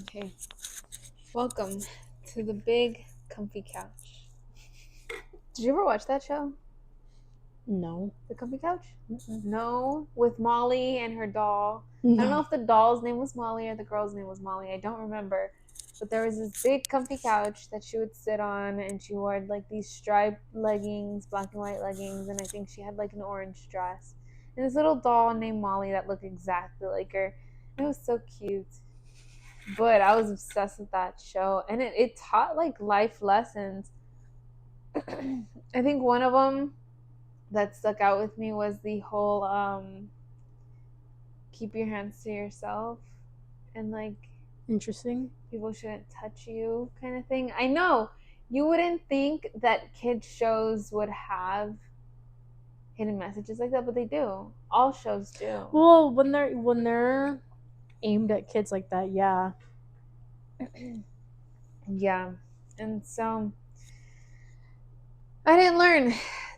Okay. Welcome to the big comfy couch. Did you ever watch that show? No. The Comfy Couch? Mm-mm. No, with Molly and her doll. I don't know No. if the doll's name was Molly or the girl's name was Molly. I don't remember. But there was this big comfy couch that she would sit on, and she wore like these striped leggings, black and white leggings, and I think she had like an orange dress. And this little doll named Molly that looked exactly like her. It was so cute. But I was obsessed with that show, and it taught like life lessons. I think one of them that stuck out with me was the whole keep your hands to yourself, and like Interesting. people shouldn't touch you kind of thing. I know you wouldn't think that kids shows would have hidden messages like that, but they do. All shows do. Well, when they're aimed at kids like that, yeah. Yeah. And so I didn't learn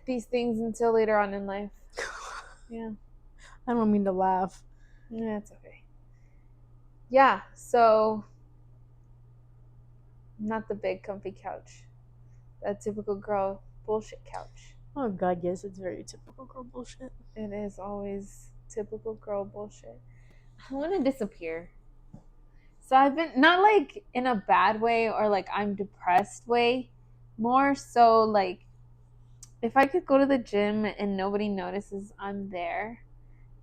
these things until later on in life. Yeah. I don't mean to laugh. Yeah, it's okay. Yeah, so not the big comfy couch. That typical girl bullshit couch. Oh god, yes, it's very typical girl bullshit. It is always typical girl bullshit. I want to disappear. So I've been not like in a bad way or like I'm depressed way, more so like if I could go to the gym and nobody notices I'm there,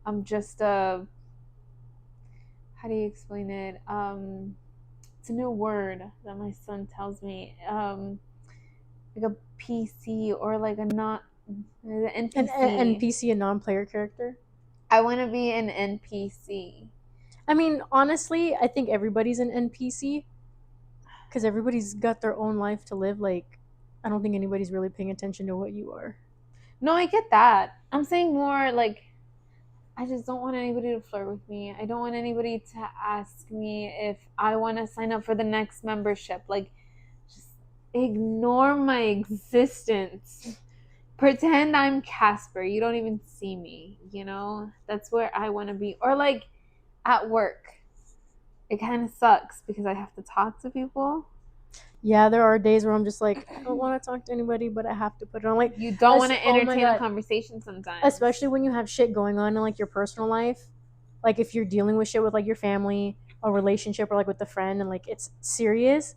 I'm just a how do you explain it? It's a new word that my son tells me. Like a PC or like a not the An NPC. NPC, a non-player character. I want to be an NPC. I mean, honestly, I think everybody's an NPC because everybody's got their own life to live. Like, I don't think anybody's really paying attention to what you are. No, I get that. I'm saying more like I just don't want anybody to flirt with me. I don't want anybody to ask me if I want to sign up for the next membership. Like, just ignore my existence. Pretend I'm Casper. You don't even see me, you know? That's where I want to be. Or like at work. It kind of sucks because I have to talk to people. Yeah, there are days where I'm just like, I don't want to talk to anybody, but I have to put it on. Like, You don't want to oh my entertain a god, conversation sometimes. especially when you have shit going on in like your personal life. Like if you're dealing with shit with like your family, a relationship, or like with a friend, and like it's serious,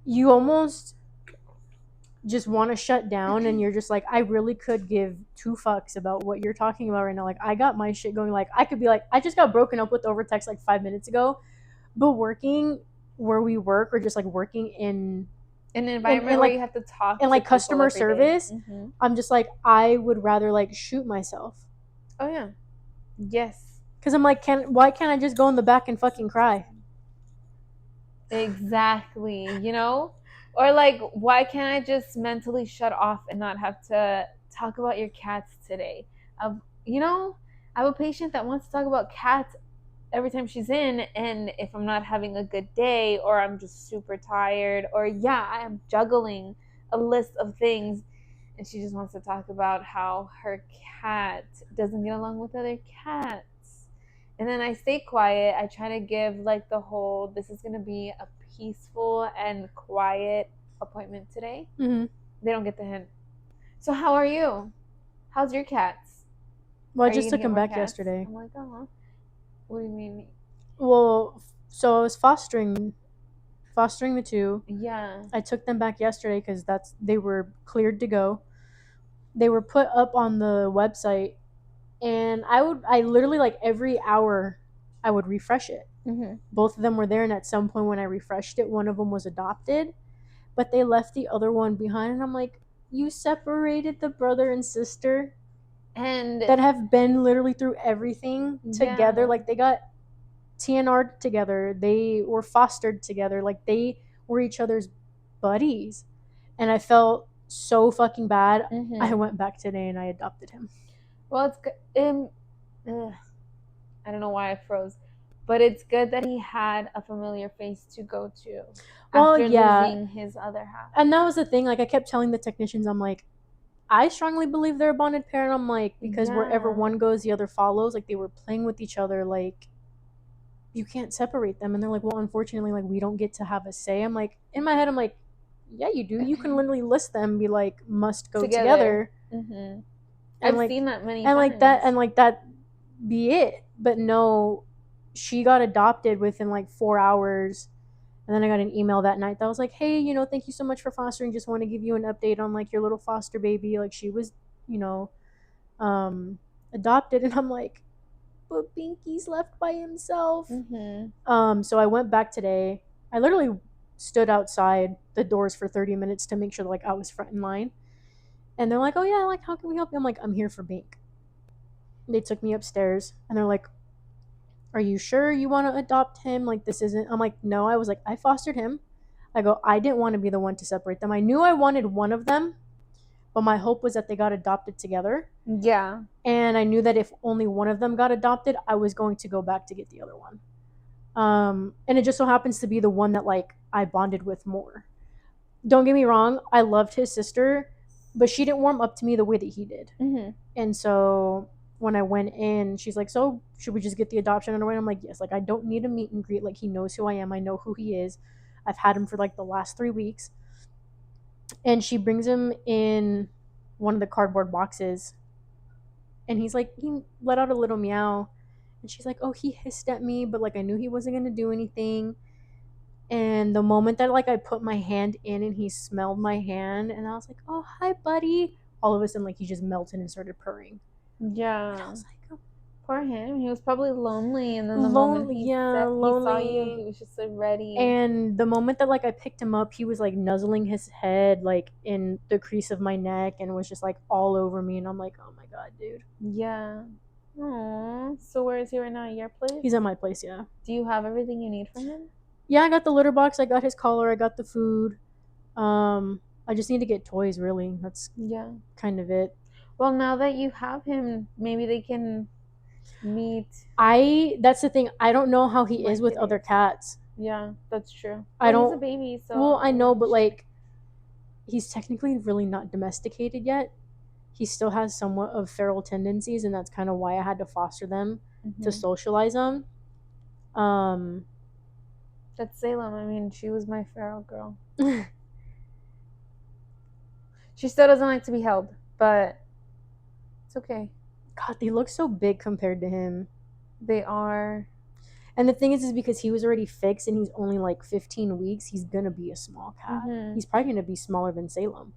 you almost just want to shut down, and you're just like, I really could give two fucks about what you're talking about right now. Like I got my shit going. Like I could be like, I just got broken up with over text like 5 minutes ago, but working where we work or just like working in an environment where you have to talk in to like people customer every day. service, Mm-hmm. I'm just like, I would rather like shoot myself. Oh yeah, yes, Because I'm like, why can't I just go in the back and fucking cry? exactly. You know, or like, why can't I just mentally shut off and not have to talk about your cats today? You know, I have a patient that wants to talk about cats every time she's in, and if I'm not having a good day or I'm just super tired or yeah, I am juggling a list of things and she just wants to talk about how her cat doesn't get along with other cats. And then I stay quiet. I try to give like the whole this is going to be a peaceful and quiet appointment today. Mm-hmm. They don't get the hint. So how are you? How's your cats? Well, I Are you just gonna took get him more back cats? yesterday. I'm like, oh, what do you mean? Well, so I was fostering the two. Yeah. I took them back yesterday because they were cleared to go. They were put up on the website, and I literally like every hour I would refresh it. Mm-hmm. Both of them were there, and at some point when I refreshed it, one of them was adopted, but they left the other one behind, and I'm like, you separated the brother and sister And that have been literally through everything together. yeah. Like they got TNR'd together, they were fostered together, like they were each other's buddies, and I felt so fucking bad. Mm-hmm. I went back today and I adopted him. Well, it's good. I don't know why I froze, but it's good that he had a familiar face to go to Well, after yeah, losing his other half. and that was the thing. Like I kept telling the technicians, I'm like, I strongly believe they're a bonded parent. I'm like, because wherever Yeah. one goes, the other follows. Like they were playing with each other, like you can't separate them. And they're like, well, unfortunately, like, we don't get to have a say. I'm like, in my head, I'm like, yeah, you do. You can literally list them and be like, must go together. Mm-hmm. And I've like, seen that many and times. like that, and like that be it. But no, she got adopted within like 4 hours. And then I got an email that night that was like, hey, thank you so much for fostering. Just want to give you an update on like your little foster baby. Like she was, you know, adopted. And I'm like, but Binky's left by himself. So I went back today. I literally stood outside the doors for 30 minutes to make sure like I was front in line. And they're like, oh yeah, like how can we help you? I'm like, I'm here for Bink. They took me upstairs and they're like, are you sure you want to adopt him? Like this isn't. I'm like, no. I was like, I fostered him. I go, I didn't want to be the one to separate them. I knew I wanted one of them, but my hope was that they got adopted together. Yeah. And I knew that if only one of them got adopted, I was going to go back to get the other one. And it just so happens to be the one that like I bonded with more. Don't get me wrong, I loved his sister, but she didn't warm up to me the way that he did. And so when I went in, she's like, so should we just get the adoption underway? I'm like, yes, like I don't need a meet and greet. Like he knows who I am. I know who he is. I've had him for like the last 3 weeks. And she brings him in one of the cardboard boxes. And he's like, he let out a little meow. And she's like, oh, he hissed at me, but like I knew he wasn't going to do anything. And the moment that like I put my hand in and he smelled my hand and I was like, oh, hi, buddy. All of a sudden, like he just melted and started purring. Yeah. And I was like, oh, poor him. He was probably lonely, and then the moment he saw you, he was just like ready. And the moment that like I picked him up, he was like nuzzling his head like in the crease of my neck and was just like all over me. And I'm like, oh my god, dude. Yeah. Aww. So where is he right now? At your place? He's at my place, yeah. Do you have everything you need for him? Yeah, I got the litter box. I got his collar. I got the food. I just need to get toys. Really, that's kind of it. Well, now that you have him, maybe they can meet. That's the thing. I don't know how he is with other cats. Yeah, that's true. He's a baby, so. Well, I know, but like, he's technically really not domesticated yet. He still has somewhat of feral tendencies, and that's kind of why I had to foster them to socialize them. That's Salem. I mean, she was my feral girl. She still doesn't like to be held, but it's okay. God, they look so big compared to him. They are. And the thing is because he was already fixed and he's only like 15 weeks, he's going to be a small cat. He's probably going to be smaller than Salem.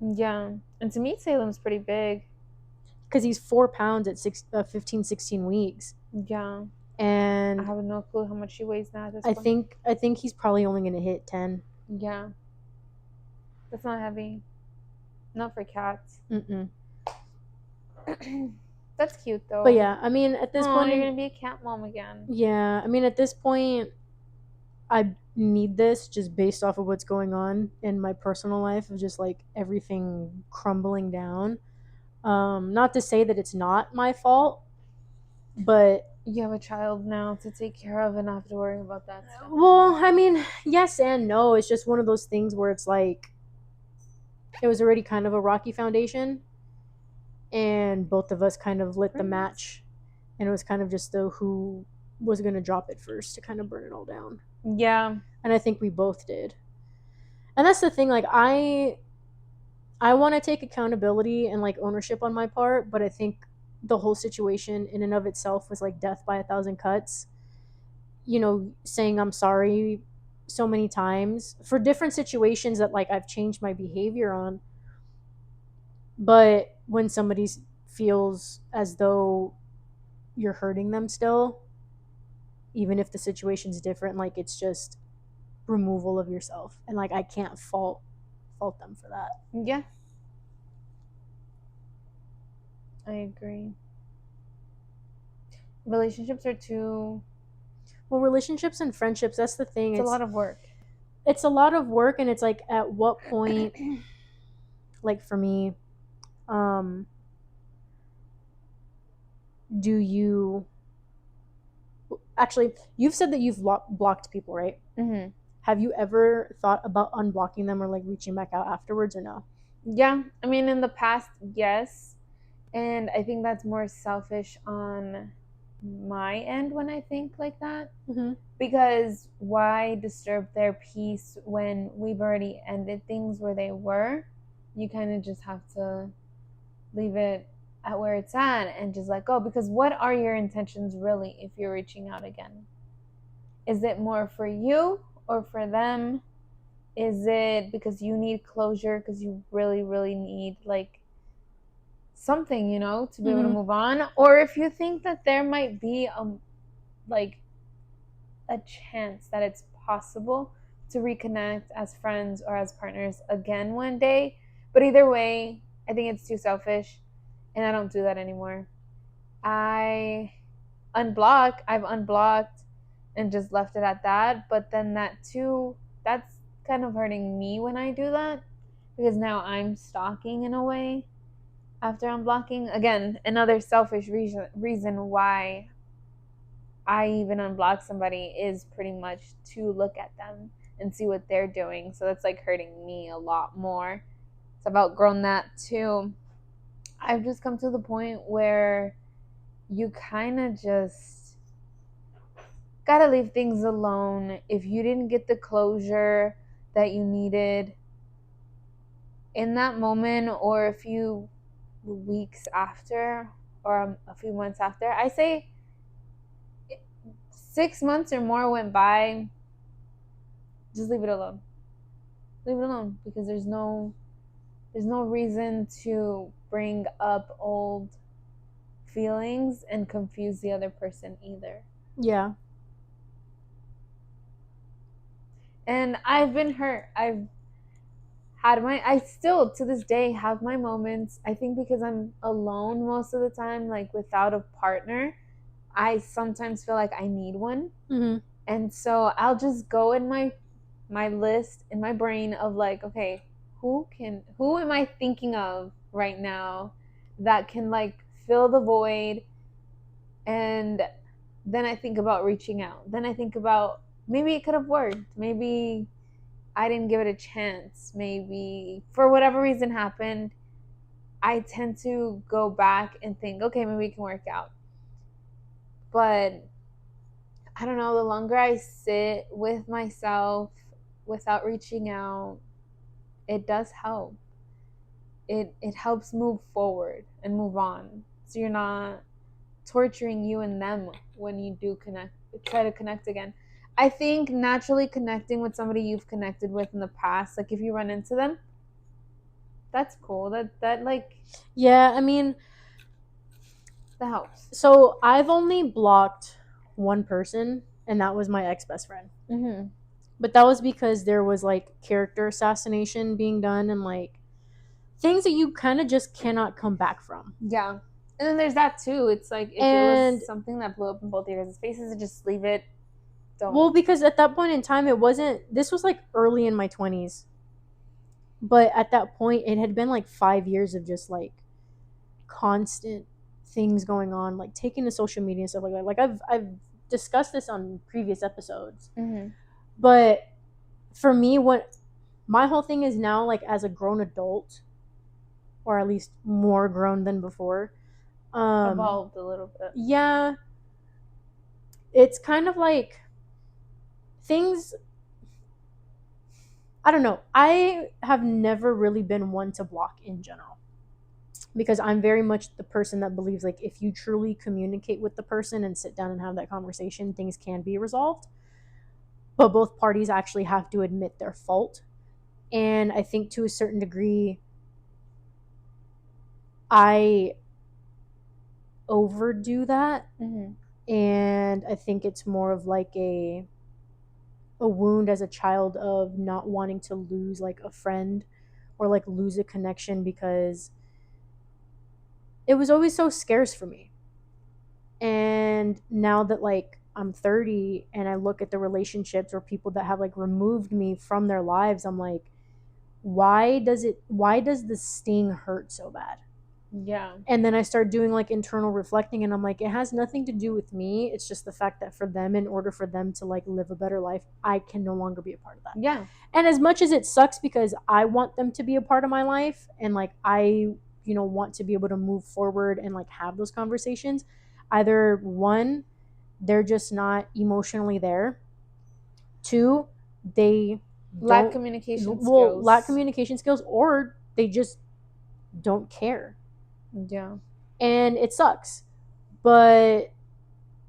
Yeah. And to me, Salem's pretty big. Because he's 4 pounds at 15, 16 weeks. Yeah. And I have no clue how much he weighs now. I think he's probably only going to hit 10. Yeah. That's not heavy. Not for cats. That's cute though. But yeah, I mean, at this point, you're gonna be a cat mom again. Yeah, I mean, at this point, I need this just based off of what's going on in my personal life of just like everything crumbling down. Not to say that it's not my fault, but you have a child now to take care of and not have to worry about that stuff. Well, I mean, yes and no. It's just one of those things where it's like it was already kind of a rocky foundation, and both of us kind of lit the match, and it was kind of just who was going to drop it first to kind of burn it all down. Yeah. And I think we both did. And that's the thing, like I want to take accountability and like ownership on my part, but I think the whole situation in and of itself was like death by 1,000 cuts. Saying I'm sorry so many times for different situations that like I've changed my behavior on. But when somebody feels as though you're hurting them still, even if the situation's different, like it's just removal of yourself. And like I can't fault them for that. Yeah. I agree. Relationships are too... Well, relationships and friendships, that's the thing. It's a lot of work. It's a lot of work, and it's like at what point, like for me, do you... Actually, you've said that you've blocked people, right? Mm-hmm. Have you ever thought about unblocking them or like reaching back out afterwards or no? Yeah. I mean, in the past, yes. And I think that's more selfish on my end when I think like that. Mm-hmm. Because why disturb their peace when we've already ended things where they were? You kind of just have to leave it at where it's at and just let go. Because what are your intentions really if you're reaching out again? Is it more for you or for them? Is it because you need closure because you really, really need like something, to be able to Mm-hmm. move on? Or if you think that there might be like a chance that it's possible to reconnect as friends or as partners again one day. But either way, I think it's too selfish and I don't do that anymore. I I've unblocked and just left it at that. But then that too, that's kind of hurting me when I do that because now I'm stalking in a way after unblocking. Again, another selfish reason why I even unblock somebody is pretty much to look at them and see what they're doing. So that's like hurting me a lot more. So I've outgrown that too. I've just come to the point where you kind of just gotta leave things alone. If you didn't get the closure that you needed in that moment or a few weeks after or a few months after, I say 6 months or more went by, just leave it alone. Leave it alone because there's no reason to bring up old feelings and confuse the other person either. Yeah. And I've been hurt. I still to this day have my moments. I think because I'm alone most of the time, like without a partner, I sometimes feel like I need one. Mm-hmm. And so I'll just go in my list in my brain of like, okay, who am I thinking of right now that can like fill the void? And then I think about reaching out. Then I think about maybe it could have worked. Maybe I didn't give it a chance. Maybe for whatever reason happened, I tend to go back and think, okay, maybe it can work out. But I don't know, the longer I sit with myself without reaching out, it does help. It helps move forward and move on. So you're not torturing you and them when you do try to connect again. I think naturally connecting with somebody you've connected with in the past, like if you run into them, that's cool. That like Yeah, I mean, that helps. so I've only blocked one person, and that was my ex best friend. Mm-hmm. But that was because there was like character assassination being done and like things that you kind of just cannot come back from. Yeah. And then there's that too. It's like if it was And something that blew up in both your guys' faces, just leave it. well, Don't. because at that point in time, it wasn't, this was like early in my 20s. But at that point, it had been like 5 years of just like constant things going on, like taking to social media and stuff like that. Like I've discussed this on previous episodes. Mm-hmm. But for me, what my whole thing is now, like as a grown adult, or at least more grown than before, Evolved a little bit. yeah, it's kind of like things, I don't know. I have never really been one to block in general because I'm very much the person that believes like if you truly communicate with the person and sit down and have that conversation, things can be resolved. But both parties actually have to admit their fault. And I think to a certain degree, I overdo that. Mm-hmm. And I think it's more of like a wound as a child of not wanting to lose like a friend or like lose a connection because it was always so scarce for me. And now that like I'm 30 and I look at the relationships or people that have like removed me from their lives, I'm like, why does the sting hurt so bad? Yeah. And then I start doing like internal reflecting and I'm like, it has nothing to do with me. It's just the fact that for them, in order for them to like live a better life, I can no longer be a part of that. Yeah. And as much as it sucks because I want them to be a part of my life and like I, want to be able to move forward and like have those conversations, either one, they're just not emotionally there. Two, they Lack don't communication lack skills. communication skills, or they just don't care. Yeah. And it sucks. But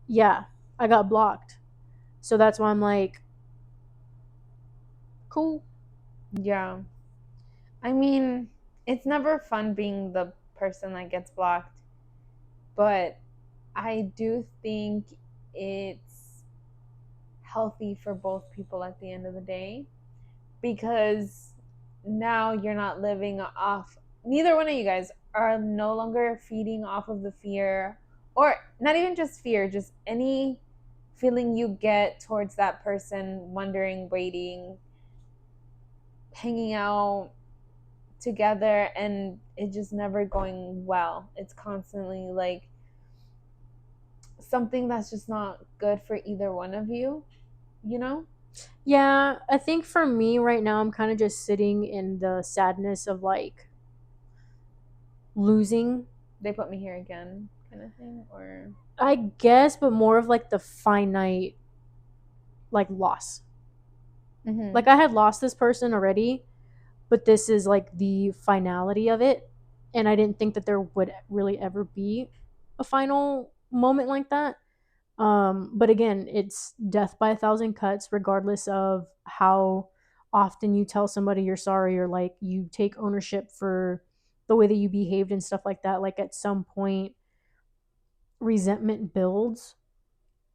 yeah, I got blocked. So that's why I'm like, cool. Yeah. I mean, it's never fun being the person that gets blocked, but I do think it's healthy for both people at the end of the day because now you're not living off, neither one of you guys are no longer feeding off of the fear, or not even just fear, just any feeling you get towards that person, wondering, waiting, hanging out together, and it just never going well. It's constantly like something that's just not good for either one of you, you know? Yeah, I think for me right now, I'm kind of just sitting in the sadness of like losing, They put me here again, kind of thing, or I guess, but more of like the finite like loss. mm-hmm. Like I had lost this person already, but this is like the finality of it. And I didn't think that there would really ever be a final moment like that. But again, it's death by a thousand cuts, regardless of how often you tell somebody you're sorry or like you take ownership for the way that you behaved and stuff like that. Like at some point, resentment builds.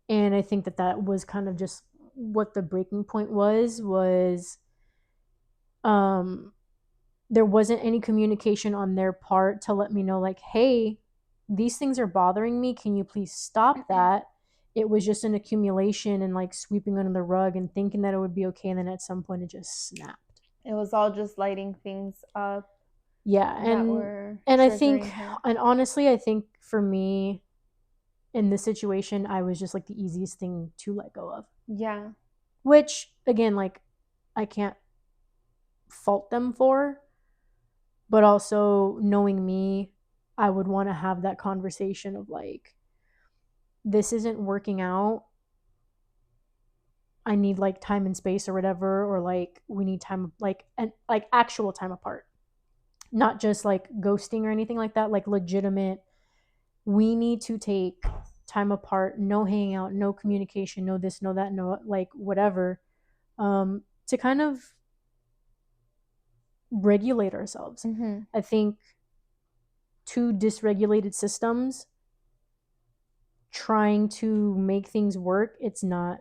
And I think that that was kind of just what the breaking point was um there wasn't any communication on their part to let me know like, hey, these things are bothering me, can you please stop that. It was just an accumulation and like sweeping under the rug and thinking that it would be okay, and then at some point it just snapped. It was all just lighting things up Yeah, that were and I think, triggering her. and honestly I think for me in this situation I was just like the easiest thing to let go of, Yeah. which again, like, I can't fault them for, but also knowing me, I would want to have that conversation of like, this isn't working out. I need like time and space or whatever, or like we need time, like, and like actual time apart, not just like ghosting or anything like that. Like legitimate, we need to take time apart, no hanging out, no communication, no this, no that, no like whatever, to kind of regulate ourselves. Mm-hmm. I think two dysregulated systems trying to make things work, it's not,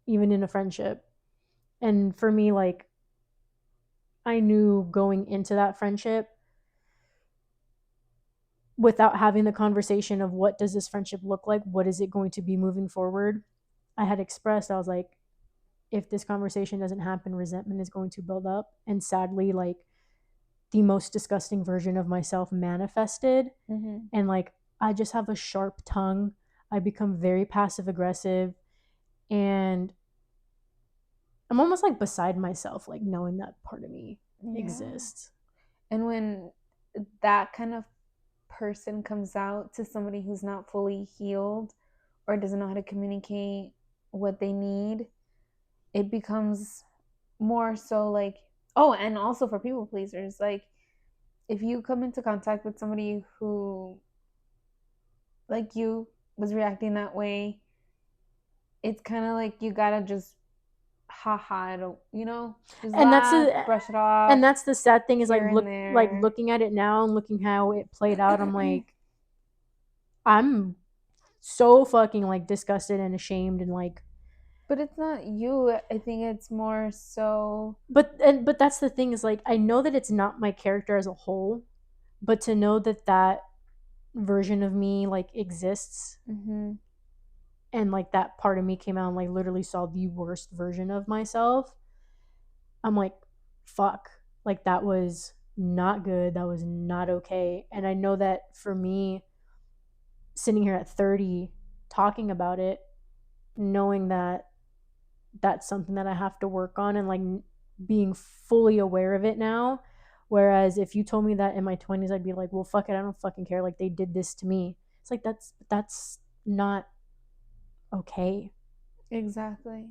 even in a friendship. And for me, like, I knew going into that friendship, without having the conversation of what does this friendship look like, what is it going to be moving forward, I had expressed, I was like, if this conversation doesn't happen, resentment is going to build up. And sadly, like, the most disgusting version of myself manifested. Mm-hmm. And like, I just have a sharp tongue. I become very passive aggressive. And I'm almost like beside myself, like knowing that part of me Yeah. exists. And when that kind of person comes out to somebody who's not fully healed or doesn't know how to communicate what they need, it becomes more so like, oh, and also for people pleasers, like if you come into contact with somebody who, like you, was reacting that way, it's kind of like you gotta just haha, just And that's laugh, a, brush it off and that's the sad thing is like here and there. looking at it now and looking how it played out, I'm like, I'm so fucking like disgusted and ashamed and like, But it's not you. I think it's more so. but that's the thing is like, I know that it's not my character as a whole, but to know that that version of me like exists, Mm-hmm. and like that part of me came out and like literally saw the worst version of myself, I'm like, fuck, like that was not good, that was not okay. And I know that for me, sitting here at 30 talking about it, knowing that that's something that I have to work on, and like being fully aware of it now. Whereas if you told me that in my 20s, I'd be like, well, fuck it, I don't fucking care. Like they did this to me. It's like that's not okay. Exactly.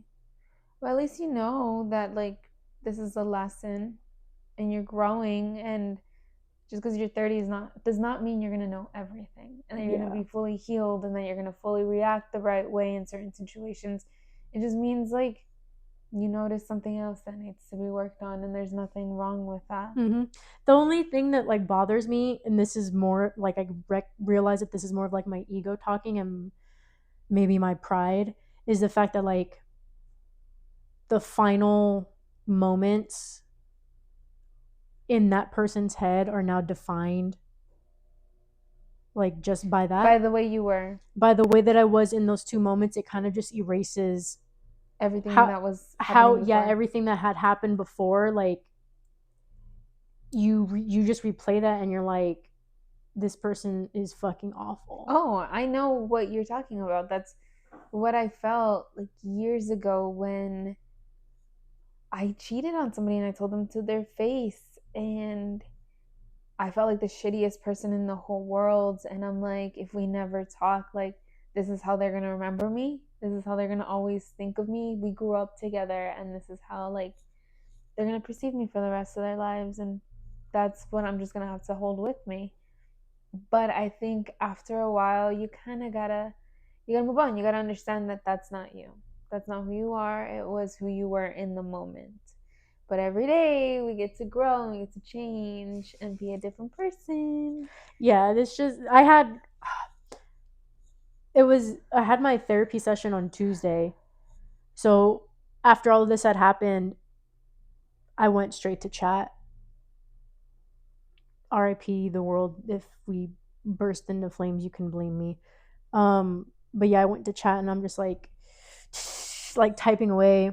Well, at least you know that like this is a lesson and you're growing, and just because you're 30 is not does not mean you're going to know everything and that you're going to Yeah. be fully healed and that you're going to fully react the right way in certain situations. It just means like you notice something else that needs to be worked on, and there's nothing wrong with that. Mm-hmm. The only thing that like bothers me, and this is more like I realize that this is more of like my ego talking and maybe my pride, is the fact that like the final moments in that person's head are now defined like just by By that, the way you were, by the way that I was in those two moments. It kind of just erases everything how that was how happening yeah, before. everything that had happened before. Like you just replay that and you're like, this person is fucking awful. Oh, I know what you're talking about. That's what I felt like years ago when I cheated on somebody and I told them to their face, and I felt like the shittiest person in the whole world. And I'm like, if we never talk, like, this is how they're going to remember me. This is how they're going to always think of me. We grew up together, and this is how, like, they're going to perceive me for the rest of their lives. And that's what I'm just going to have to hold with me. But I think after a while, you kind of gotta move on. You gotta understand that that's not you. That's not who you are. It was who you were in the moment. But every day we get to grow and we get to change and be a different person. Yeah, this just I had my therapy session on Tuesday. So after all of this had happened, I went straight to chat. RIP the world. If we burst into flames, you can blame me. But yeah, I went to chat and I'm just like typing away,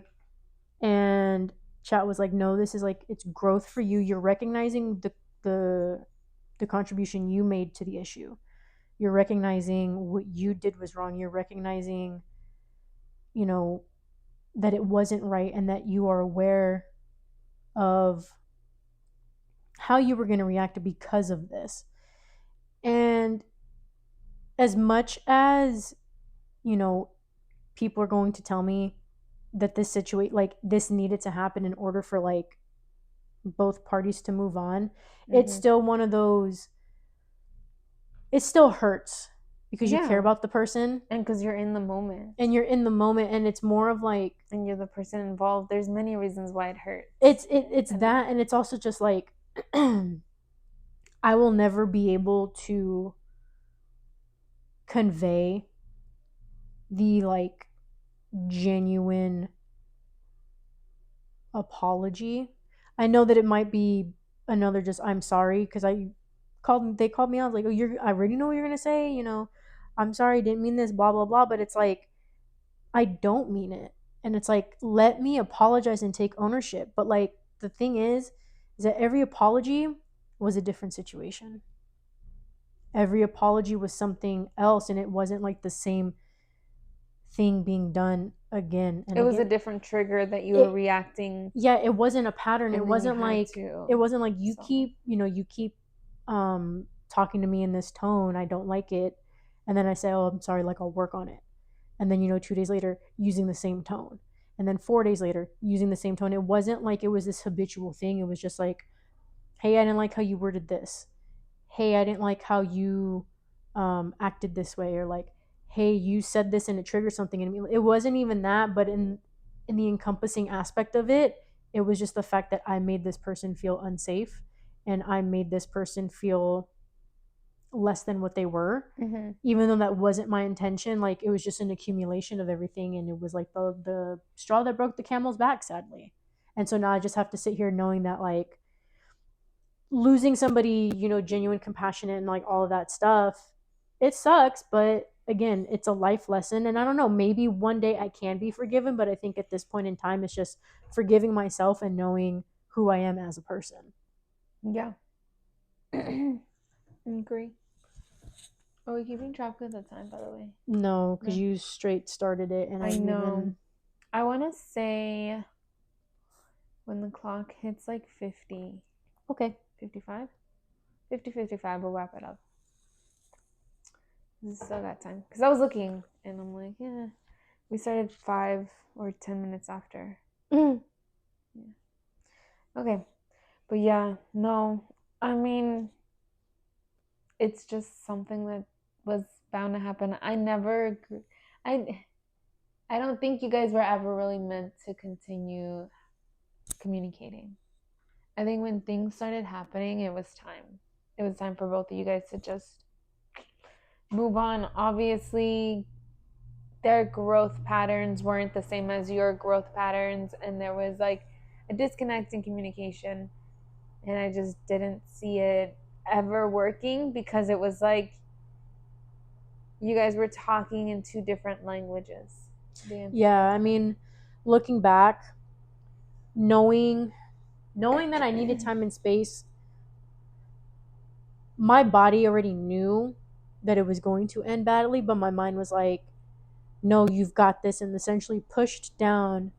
and chat was like, no, this is like, it's growth for you. You're recognizing the the contribution you made to the issue. You're recognizing what you did was wrong. You're recognizing, you know, that it wasn't right, and that you are aware of how you were going to react because of this. And as much as, you know, people are going to tell me that this situation, like this needed to happen in order for like both parties to move on, it's Mm-hmm. still one of those, it still hurts because you care Yeah. about the person And because you're in the moment and you're in the moment, and it's more of like, and you're the person involved, there's many reasons why it hurts. it's And that, and it's also just like I will never be able to convey the like genuine apology. I know that it might be another just I'm sorry, because they called me out, like, oh, I already know what you're gonna say, I'm sorry, didn't mean this, blah blah blah. But it's like, I don't mean it. And it's like, let me apologize and take ownership. But like, the thing is that every apology was a different situation. Every apology was something else, and it wasn't like the same thing being done again and it was a again. different trigger that you were It reacting, Yeah, it wasn't a pattern. It and then you wasn't had like, to. you So, keep, talking to me in this tone, I don't like it. And then I say, oh, I'm sorry, like I'll work on it. And then 2 days later, using the same tone. And then 4 days later, using the same tone. It wasn't like it was this habitual thing. It was just like, hey, I didn't like how you worded this. Hey, I didn't like how you acted this way. Or like, hey, you said this and it triggered something in me. It wasn't even that, but in the encompassing aspect of it, it was just the fact that I made this person feel unsafe, and I made this person feel less than what they were, mm-hmm. even though that wasn't my intention. Like, it was just an accumulation of everything, and it was like the straw that broke the camel's back, sadly. And so now I just have to sit here knowing that, like, losing somebody, genuine, compassionate, and like all of that stuff, it sucks. But again, it's a life lesson. And I don't know, maybe one day I can be forgiven. But I think at this point in time, it's just forgiving myself and knowing who I am as a person. Yeah. I agree. Are we keeping track of the time, by the way? No, because No. you straight started it, and I I didn't know. even. I want to say when the clock hits like 50, Okay. 55? 50, 55, we'll wrap it up. This is still that time. Because I was looking and I'm like, yeah. We started 5 or 10 minutes after. Mm. Yeah. Okay. But yeah, no. I mean, it's just something that was bound to happen. I I don't think you guys were ever really meant to continue communicating. I think when things started happening, it was time. It was time for both of you guys to just move on. Obviously, their growth patterns weren't the same as your growth patterns, and there was like a disconnect in communication, and I just didn't see it ever working because it was like you guys were talking in two different languages the Yeah, entire I time. mean, looking back, knowing that I needed time and space, my body already knew that it was going to end badly, but my mind was like, no, you've got this, and essentially pushed down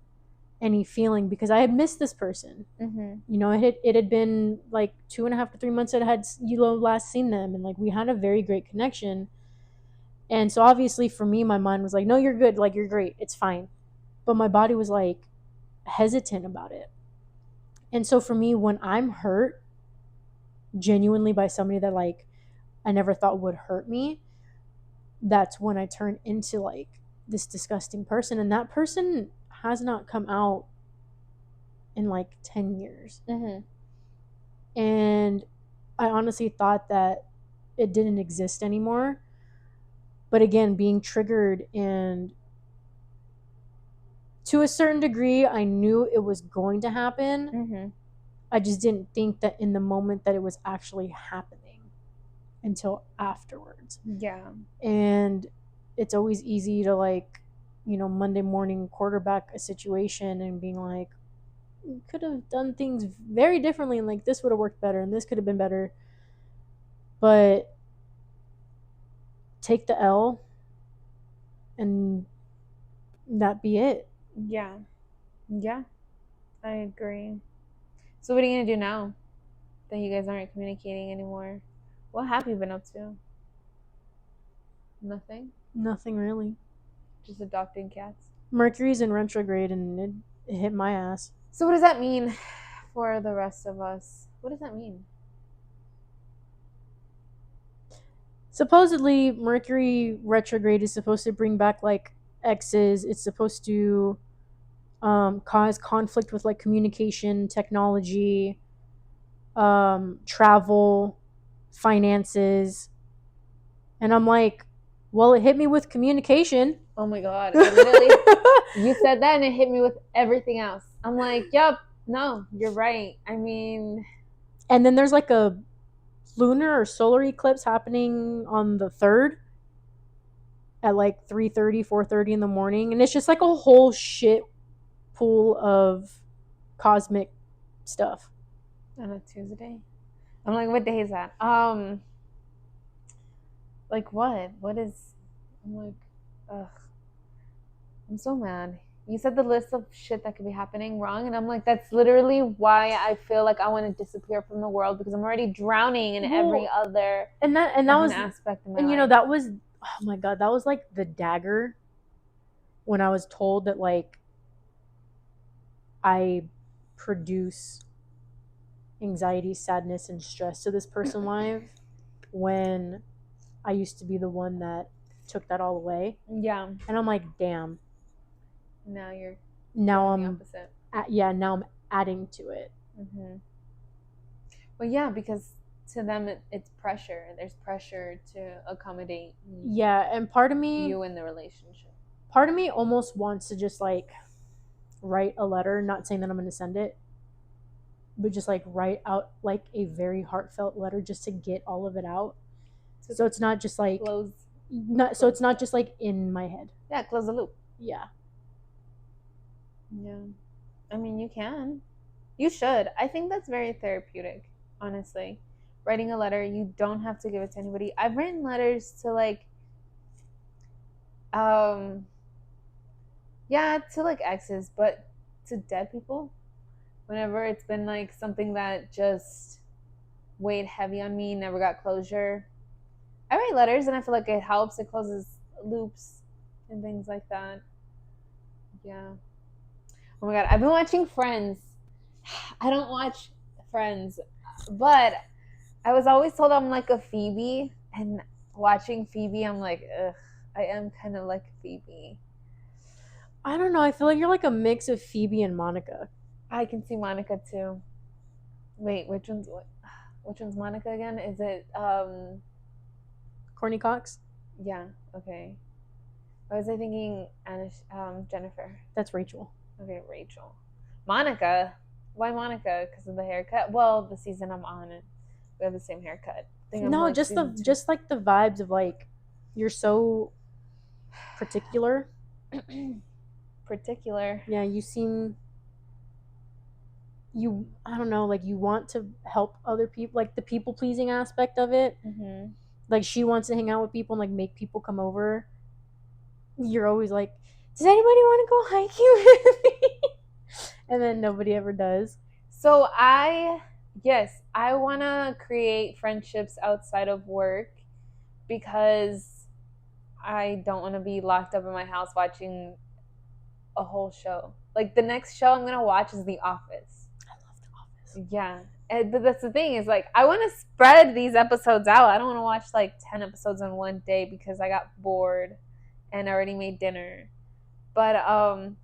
any feeling because I had missed this person. Mm-hmm. You know, it had been like 2.5 to 3 months that I had last seen them, and like we had a very great connection. And so obviously for me, my mind was like, no, you're good, like you're great, it's fine. But my body was like hesitant about it. And so for me, when I'm hurt genuinely by somebody that like I never thought would hurt me, that's when I turn into like this disgusting person. And that person has not come out in like 10 years. Mm-hmm. And I honestly thought that it didn't exist anymore. But again, being triggered, and to a certain degree, I knew it was going to happen. Mm-hmm. I just didn't think that in the moment that it was actually happening until afterwards. Yeah. And it's always easy to like, Monday morning quarterback a situation and being like, could have done things very differently, and like this would have worked better and this could have been better. But take the L and that be it. Yeah. Yeah. I agree. So what are you gonna do now that you guys aren't communicating anymore? What have you been up to? Nothing. Nothing really. Just adopting cats. Mercury's in retrograde and it hit my ass. So what does that mean for the rest of us? What does that mean? Supposedly, Mercury retrograde is supposed to bring back like exes. It's supposed to cause conflict with like communication, technology, travel, finances. And I'm like, well, it hit me with communication. Oh my god! I literally, you said that and it hit me with everything else. I'm like, yup, no, you're right. I mean, And then there's like a lunar or solar eclipse happening on the 3rd at like 3:30, 4:30 in the morning, and it's just like a whole shit pool of cosmic stuff. on a Tuesday. I'm like, what day is that? Like what? What is? I'm like, ugh. I'm so mad. You said the list of shit that could be happening wrong, and I'm like, that's literally why I feel like I want to disappear from the world because I'm already drowning in every other And that was aspect of my and life. that was, oh my god, that was like the dagger when I was told that like I produce anxiety, sadness, and stress to this person live when I used to be the one that took that all away. Yeah. And I'm like, damn. Now you're Now doing the I'm opposite. now I'm adding to it. Mm-hmm. Well, yeah, because to them it's pressure. There's pressure to accommodate Yeah, and part of me you in the relationship. almost wants to just like write a letter, not saying that I'm going to send it, but just like write out like a very heartfelt letter just to get all of it out. So it's not just like it's not just like in my head. Yeah, close the loop. Yeah. Yeah. I mean, you can. You should. I think that's very therapeutic, honestly. Writing a letter, you don't have to give it to anybody. I've written letters to like um yeah, to like exes, but to dead people. Whenever it's been like something that just weighed heavy on me, never got closure, I write letters and I feel like it helps. It closes loops and things like that. Yeah. Oh my god, I've been watching Friends. I don't watch Friends, but I was always told I'm like a Phoebe, and watching Phoebe, I'm like, ugh, I am kind of like Phoebe. I don't know. I feel like you're like a mix of Phoebe and Monica. I can see Monica too. Wait, which one's Monica again? Is it Courtney Cox? yeah, okay. Or was I thinking Jennifer? That's Rachel. Okay, Rachel. Monica. Why Monica? Because of the haircut. Well, the season I'm on, we have the same haircut. I think I'm No, like just season two. just like the vibes of like you're so particular. Particular. Yeah, you seem you I don't know, like you want to help other people, like the people pleasing aspect of it. Mm-hmm. Like she wants to hang out with people and like make people come over. You're always like, does anybody want to go hiking with me? And then nobody ever does. So yes, I want to create friendships outside of work because I don't want to be locked up in my house watching a whole show. Like the next show I'm gonna watch is The Office. I love The Office. Yeah, but that's the thing is like I want to spread these episodes out. I don't want to watch like 10 episodes in one day because I got bored and already made dinner. But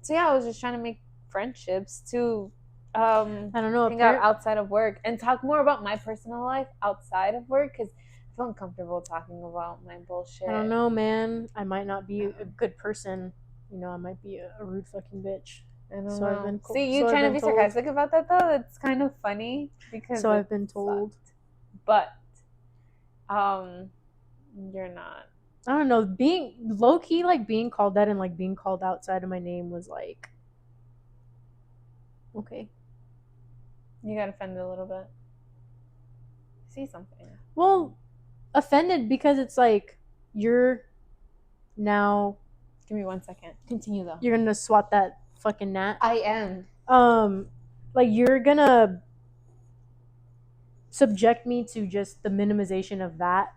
so yeah, I was just trying to make friendships to I don't know. hang out outside of work and talk more about my personal life outside of work because I feel uncomfortable talking about my bullshit. I don't know, man. I might not be a good person. You know, I might be a rude fucking bitch. I don't So know. I've been See, you so I've trying to been be told. sarcastic about that though? That's kind of funny because So I've been told. sucked. But you're not. I don't know. Being low key, like being called that and like being called outside of my name was like, okay. You got offended a little bit. See something. Well, offended because it's like you're now. Give me 1 second. Continue though. You're gonna swat that fucking gnat. I am. Like you're gonna subject me to just the minimization of that,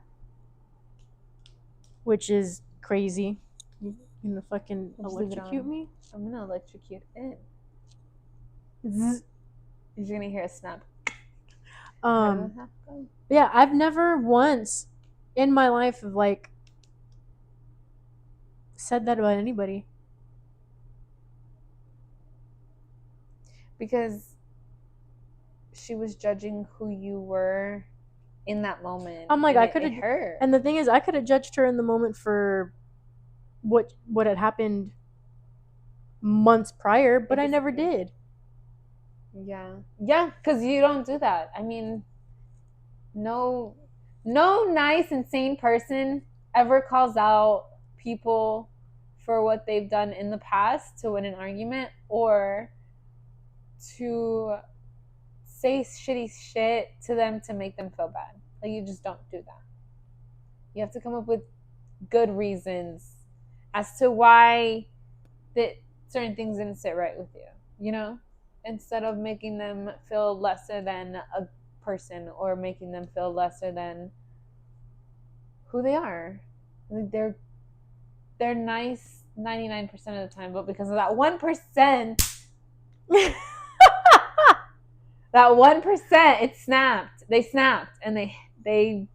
which is crazy. You're gonna fucking Just leave it electrocute on. me? I'm gonna electrocute it. Zzz. You're gonna hear a snap. Yeah, I've never once in my life of like said that about anybody. Because she was judging who you were in that moment. I'm like, and I could have hurt. And the thing is, I could have judged her in the moment for what had happened months prior, but I never did. Yeah, because you don't do that. I mean, no nice and sane person ever calls out people for what they've done in the past to win an argument or to say shitty shit to them to make them feel bad. Like you just don't do that. You have to come up with good reasons as to why that certain things didn't sit right with you, you know? Instead of making them feel lesser than a person or making them feel lesser than who they are. Like they're nice 99% of the time, but because of that 1%, that 1%, it snapped. They snapped and they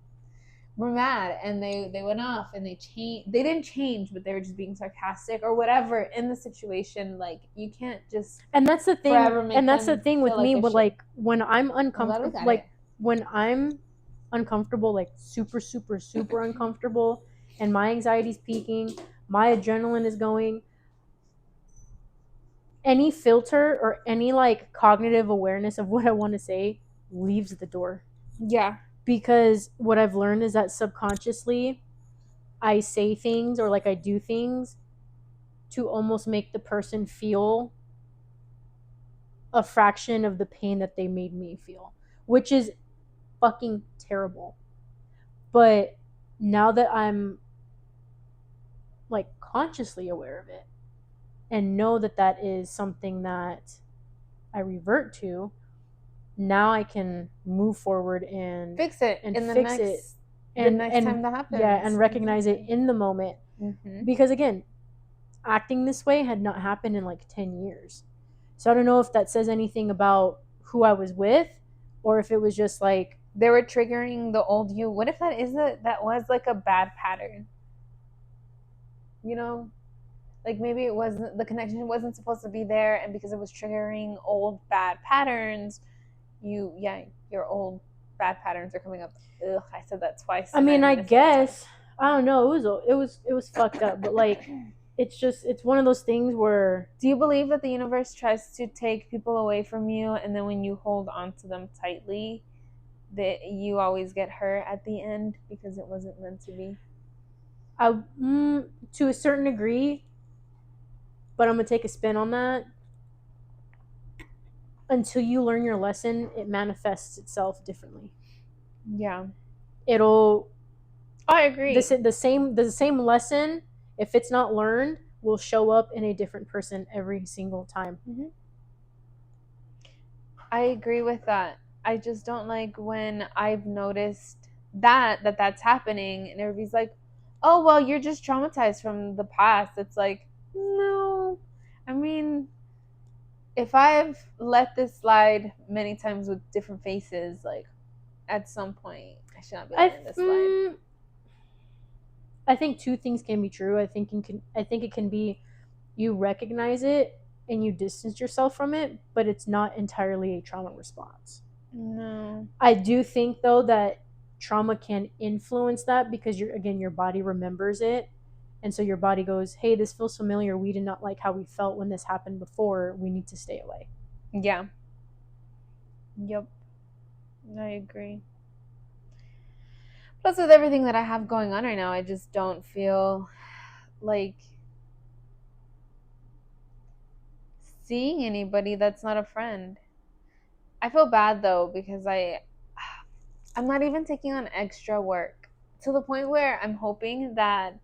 were mad and they went off and they changed. They didn't change, but they were just being sarcastic or whatever in the situation. Like you can't just. And that's the thing. And that's the thing with me. But like when I'm uncomfortable, like when I'm uncomfortable, like super, super, super uncomfortable, and my anxiety's peaking, my adrenaline is going. Any filter or any like cognitive awareness of what I want to say leaves the door. Yeah. Because what I've learned is that subconsciously I say things or like I do things to almost make the person feel a fraction of the pain that they made me feel, which is fucking terrible. But now that I'm like consciously aware of it and know that that is something that I revert to, now I can move forward and fix it and in the fix next it the next time that happens. Yeah, and recognize it in the moment. Because again, acting this way had not happened in like 10 years. So I don't know if that says anything about who I was with, or if it was just like they were triggering the old you. What if that was like a bad pattern? You know, like maybe it wasn't, the connection wasn't supposed to be there, and because it was triggering old bad patterns, your old bad patterns are coming up. Ugh, I said that twice. I mean, I guess I don't know. It was fucked up, but like it's one of those things where. Do you believe that the universe tries to take people away from you, and then when you hold on to them tightly, that you always get hurt at the end because it wasn't meant to be? To a certain degree, but I'm gonna take a spin on that. Until you learn your lesson, it manifests itself differently. Yeah, it'll. I agree. The same lesson, if it's not learned, will show up in a different person every single time. Mm-hmm. I agree with that. I just don't like when I've noticed that's happening, and everybody's like, "Oh, well, you're just traumatized from the past." It's like, no. I mean, if I've let this slide many times with different faces, like at some point I should not be letting this slide. I think two things can be true. I think it can be you recognize it and you distance yourself from it, but it's not entirely a trauma response. No. I do think though that trauma can influence that because your body remembers it. And so your body goes, hey, this feels familiar. We did not like how we felt when this happened before. We need to stay away. Yeah. Yep. I agree. Plus, with everything that I have going on right now, I just don't feel like seeing anybody that's not a friend. I feel bad though because I'm not even taking on extra work to the point where I'm hoping that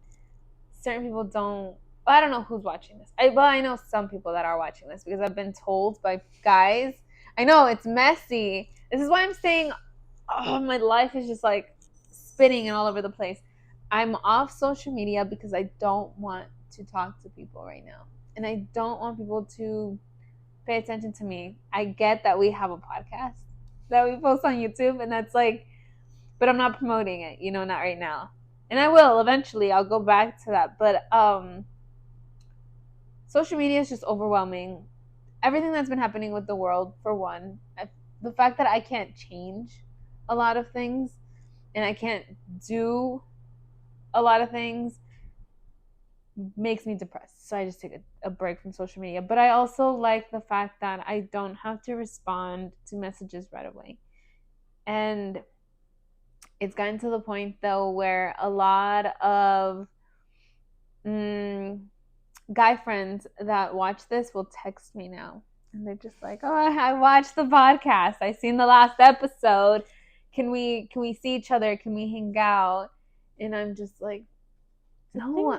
certain people don't. I don't know who's watching this. I know some people that are watching this because I've been told by guys. I know it's messy. This is why I'm saying, oh, my life is just like spinning and all over the place. I'm off social media because I don't want to talk to people right now, and I don't want people to pay attention to me. I get that we have a podcast that we post on YouTube, and that's like, but I'm not promoting it, not right now. And I will eventually. I'll go back to that. But social media is just overwhelming. Everything that's been happening with the world, for one, the fact that I can't change a lot of things and I can't do a lot of things makes me depressed. So I just take a break from social media. But I also like the fact that I don't have to respond to messages right away. And it's gotten to the point though where a lot of guy friends that watch this will text me now, and they're just like, "Oh, I watched the podcast. I seen the last episode. Can we see each other? Can we hang out?" And I'm just like, "No,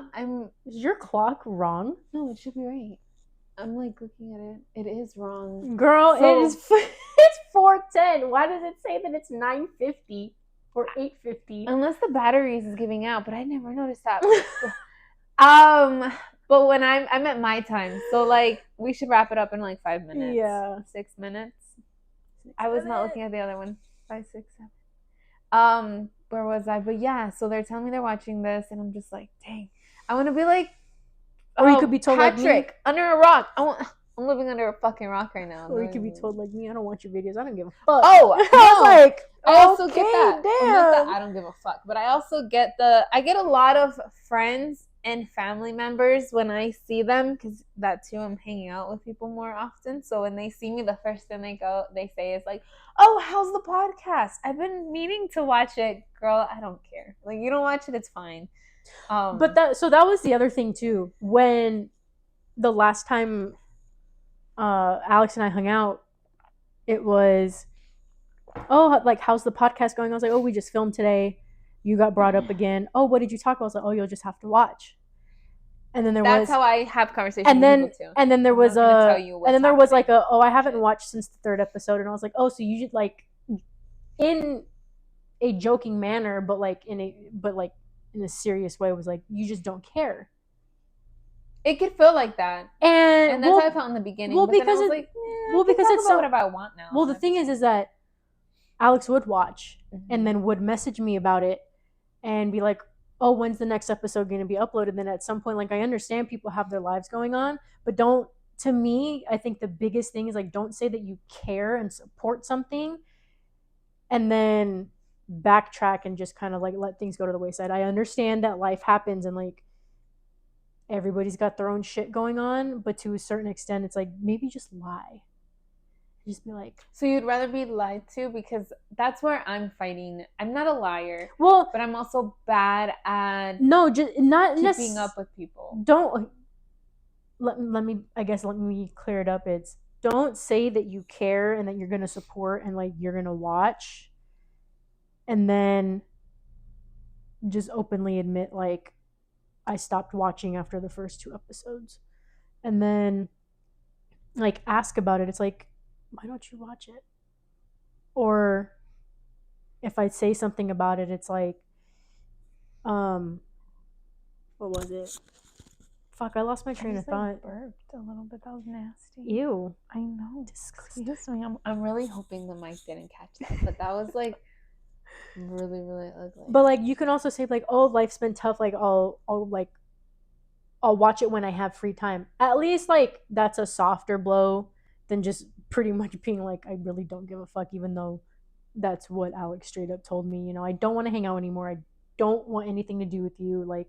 Is your clock wrong? No, it should be right." I'm like looking at it. It is wrong, girl. So, it's 4:10. Why does it say that it's 9:50 or 8:50? Unless the batteries is giving out, but I never noticed that. But when I'm at my time, so like we should wrap it up in like 5 minutes. Yeah, 6 minutes. I was not looking at the other one. 5, 6, 7. Where was I? But yeah, so they're telling me they're watching this, and I'm just like, dang, I want to be like, or you could be told Patrick, like me, under a rock. I'm living under a fucking rock right now. Or you could be told like me, I don't watch your videos. I don't give a fuck. Oh, I was like, I also get that. Damn. I don't give a fuck. But I also get I get a lot of friends and family members when I see them, because that too, I'm hanging out with people more often. So when they see me, the first thing they say is like, "Oh, how's the podcast? I've been meaning to watch it." Girl, I don't care. Like, you don't watch it, it's fine. But that was the other thing too. When the last time Alex and I hung out, it was, oh, like, how's the podcast going? I was like, oh, we just filmed today. You got brought up again. Oh, what did you talk about? I was like, oh, you'll just have to watch. And then that's how I have conversations with people too. And then there was like oh, I haven't watched since the 3rd episode. And I was like, oh, so you should like in a joking manner, but like in a serious way, was like, you just don't care. It could feel like that. And that's how I felt in the beginning. But then I was like, I can talk about whatever I want now. Well, the thing is that Alex would watch and then would message me about it and be like, oh, when's the next episode going to be uploaded? Then at some point, like, I understand people have their lives going on, but don't, to me, I think the biggest thing is like, don't say that you care and support something and then backtrack and just kind of like let things go to the wayside. I understand that life happens and like everybody's got their own shit going on, but to a certain extent, it's like, maybe just lie. Just be like, so you'd rather be lied to? Because that's where I'm fighting. I'm not a liar, well, but I'm also bad at just not keeping up with people. Don't let me clear it up. It's, don't say that you care and that you're gonna support and like you're gonna watch, and then just openly admit like, I stopped watching after the first 2 episodes, and then like ask about it. It's like, why don't you watch it? Or if I say something about it, it's like, what was it? Fuck, I lost my train of thought. I burped a little bit. That was nasty. Ew. I know. Disgusting. Excuse me. I'm really hoping the mic didn't catch that, but that was like really, really ugly. But like, you can also say like, oh, life's been tough. Like, I'll watch it when I have free time. At least like that's a softer blow than just pretty much being like, I really don't give a fuck, even though that's what Alex straight up told me. You know, I don't want to hang out anymore. I don't want anything to do with you. Like,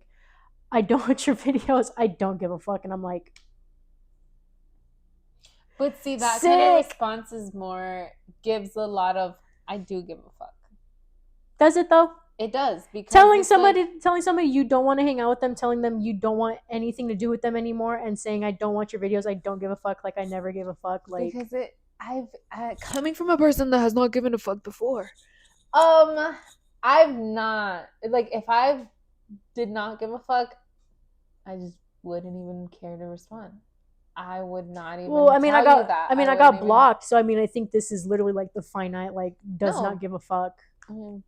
I don't want your videos. I don't give a fuck. And I'm like, but see, that kind of response is more, gives a lot of, I do give a fuck. Does it though? It does, because telling somebody you don't want to hang out with them, telling them you don't want anything to do with them anymore, and saying I don't want your videos, I don't give a fuck, like I never gave a fuck, like, because I've coming from a person that has not given a fuck before. I've not, like, if I did not give a fuck, I just wouldn't even care to respond. I would not even. Well, I mean, I got blocked, so I mean, I think this is literally like the finite, like, does not give a fuck. I mean,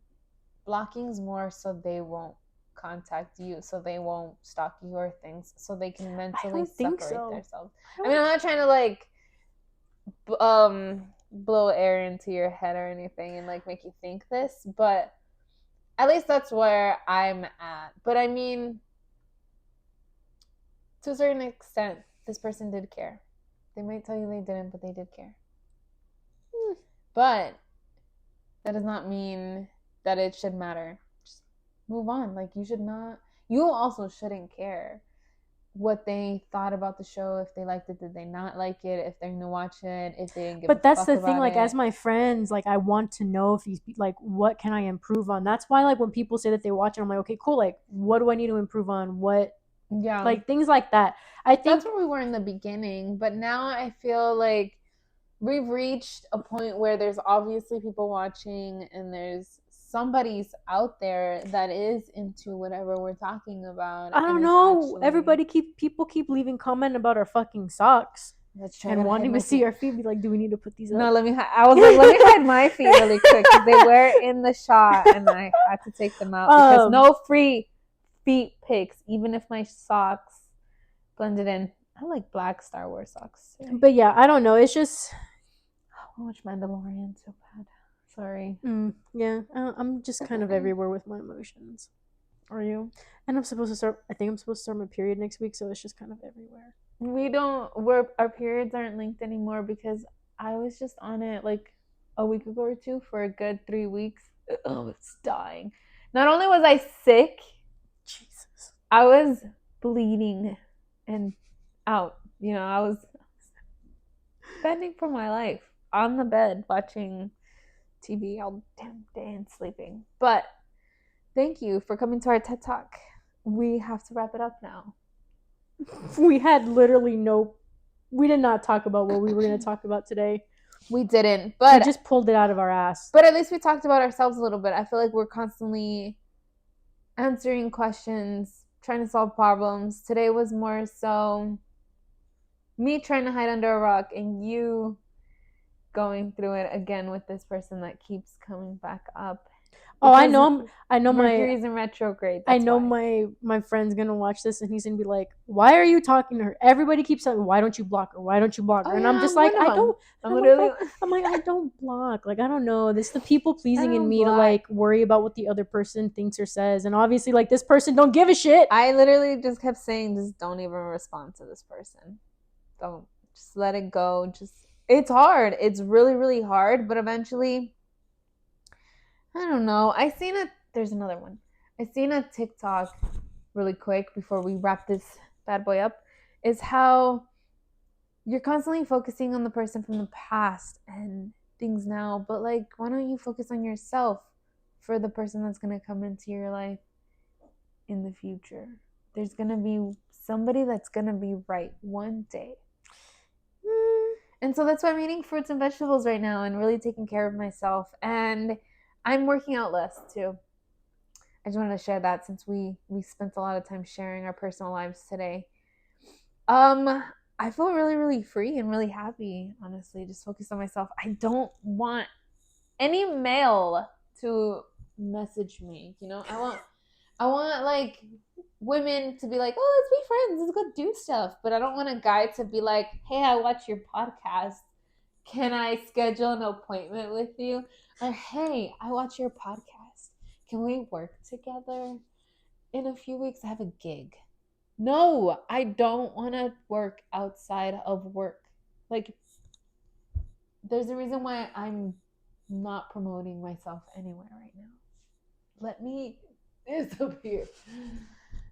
blocking's more so they won't contact you, so they won't stalk you or things, so they can mentally separate themselves. I mean, I'm not trying to like blow air into your head or anything and like make you think this, but at least that's where I'm at. But I mean, to a certain extent, this person did care. They might tell you they didn't, but they did care. But that does not mean that it should matter. Just move on. Like, you also shouldn't care what they thought about the show. If they liked it, did they not like it? If they're gonna watch it, if they didn't give a fuck about it. But that's the thing, like, as my friends, like, I want to know if these, like, what can I improve on? That's why, like, when people say that they watch it, I'm like, okay, cool, like, what do I need to improve on? What, like, things like that. I think that's where we were in the beginning, but now I feel like we've reached a point where there's obviously people watching, and there's somebody's out there that is into whatever we're talking about. I don't know. People keep leaving comment about our fucking socks and wanting to see our feet. Be like, do we need to put these up? No, I was like, let me hide my feet really quick, because they were in the shot and I had to take them out because no free feet pics, even if my socks blended in. I like black Star Wars socks too. But yeah, I don't know. It's just, I watch Mandalorian so bad. Sorry. Yeah, I'm just kind of everywhere with my emotions. Are you? And I think I'm supposed to start my period next week, so it's just kind of everywhere. Our periods aren't linked anymore because I was just on it like a week ago or two for a good 3 weeks. Oh, it's dying. Not only was I sick, Jesus, I was bleeding and out. You know, I was spending for my life on the bed watching TV all damn day and sleeping. But thank you for coming to our TED Talk. We have to wrap it up now. We had literally we did not talk about what we were going to talk about today. We didn't, but we just pulled it out of our ass. But at least we talked about ourselves a little bit. I feel like we're constantly answering questions, trying to solve problems. Today was more so me trying to hide under a rock and you going through it again with this person that keeps coming back up. Oh, I because know. I know my. Mercury's in retrograde. I That's know why. my friend's gonna watch this and he's gonna be like, "Why are you talking to her?" Everybody keeps saying, "Why don't you block her? Why don't you block Oh her?" And I'm yeah, just I'm like, one of "I them. don't." And I'm I'm like, literally. I don't block. Like, I don't know. This the people I pleasing in don't me to block. like worry about what the other person thinks or says, and obviously, like this person don't give a shit. I literally just kept saying, just don't even respond to this person. Don't, just let it go. Just, it's hard. It's really, really hard. But eventually, I don't know. There's another one. I seen a TikTok really quick before we wrap this bad boy up. Is how you're constantly focusing on the person from the past and things now, but like, why don't you focus on yourself for the person that's gonna come into your life in the future? There's gonna be somebody that's gonna be right one day. And so that's why I'm eating fruits and vegetables right now and really taking care of myself. And I'm working out less too. I just wanted to share that since we spent a lot of time sharing our personal lives today. I feel really, really free and really happy, honestly, just focused on myself. I don't want any male to message me, I want like women to be like, oh, let's be friends, let's go do stuff. But I don't want a guy to be like, hey, I watch your podcast. Can I schedule an appointment with you? Or hey, I watch your podcast. Can we work together? In a few weeks, I have a gig. No, I don't want to work outside of work. Like, there's a reason why I'm not promoting myself anywhere right now. Let me disappear.